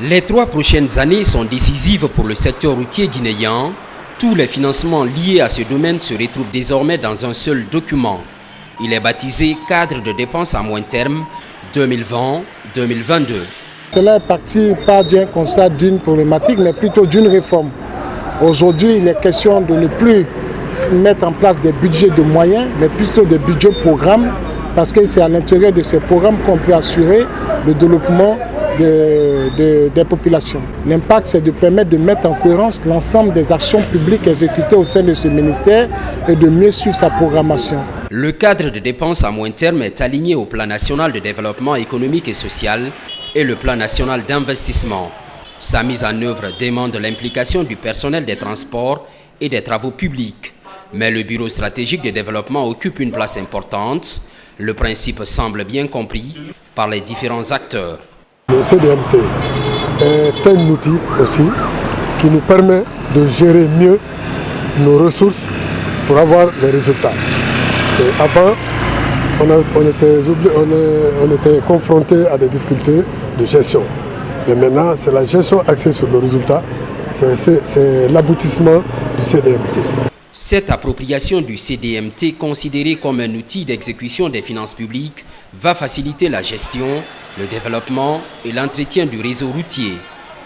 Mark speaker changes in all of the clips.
Speaker 1: Les 3 prochaines années sont décisives pour le secteur routier guinéen. Tous les financements liés à ce domaine se retrouvent désormais dans un seul document. Il est baptisé « Cadre de dépenses à moyen terme 2020-2022 ».
Speaker 2: Cela est parti pas d'un constat d'une problématique, mais plutôt d'une réforme. Aujourd'hui, il est question de ne plus mettre en place des budgets de moyens, mais plutôt des budgets programmes, parce que c'est à l'intérieur de ces programmes qu'on peut assurer le développement des populations. L'impact, c'est de permettre de mettre en cohérence l'ensemble des actions publiques exécutées au sein de ce ministère et de mieux suivre sa programmation.
Speaker 1: Le cadre de dépenses à moyen terme est aligné au plan national de développement économique et social et le plan national d'investissement. Sa mise en œuvre demande l'implication du personnel des transports et des travaux publics. Mais le Bureau stratégique de développement occupe une place importante. Le principe semble bien compris par les différents acteurs.
Speaker 3: Le CDMT est un outil aussi qui nous permet de gérer mieux nos ressources pour avoir des résultats. Et avant, on était confronté à des difficultés de gestion. Mais maintenant, c'est la gestion axée sur le résultat, c'est l'aboutissement du CDMT.
Speaker 1: Cette appropriation du CDMT, considérée comme un outil d'exécution des finances publiques, va faciliter la gestion, le développement et l'entretien du réseau routier.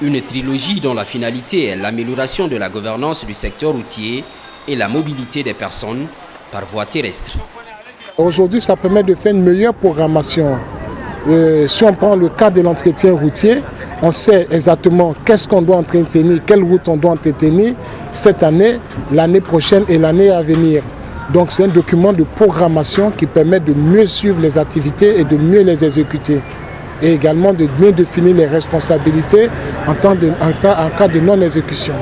Speaker 1: Une trilogie dont la finalité est l'amélioration de la gouvernance du secteur routier et la mobilité des personnes par voie terrestre.
Speaker 2: Aujourd'hui, ça permet de faire une meilleure programmation. Si on prend le cas de l'entretien routier, on sait exactement qu'est-ce qu'on doit entretenir, quelle route on doit entretenir cette année, l'année prochaine et l'année à venir. Donc c'est un document de programmation qui permet de mieux suivre les activités et de mieux les exécuter. Et également de mieux définir les responsabilités en cas de non-exécution.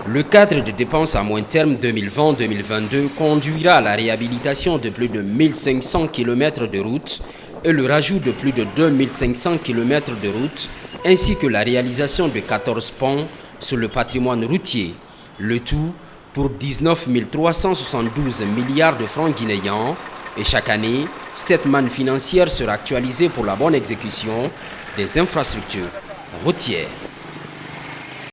Speaker 1: Le cadre de dépenses à moyen terme 2020-2022 conduira à la réhabilitation de plus de 1500 km de routes et le rajout de plus de 2500 km de routes, ainsi que la réalisation de 14 ponts sur le patrimoine routier. Le tout pour 19 372 milliards de francs guinéens. Et chaque année, cette manne financière sera actualisée pour la bonne exécution des infrastructures routières.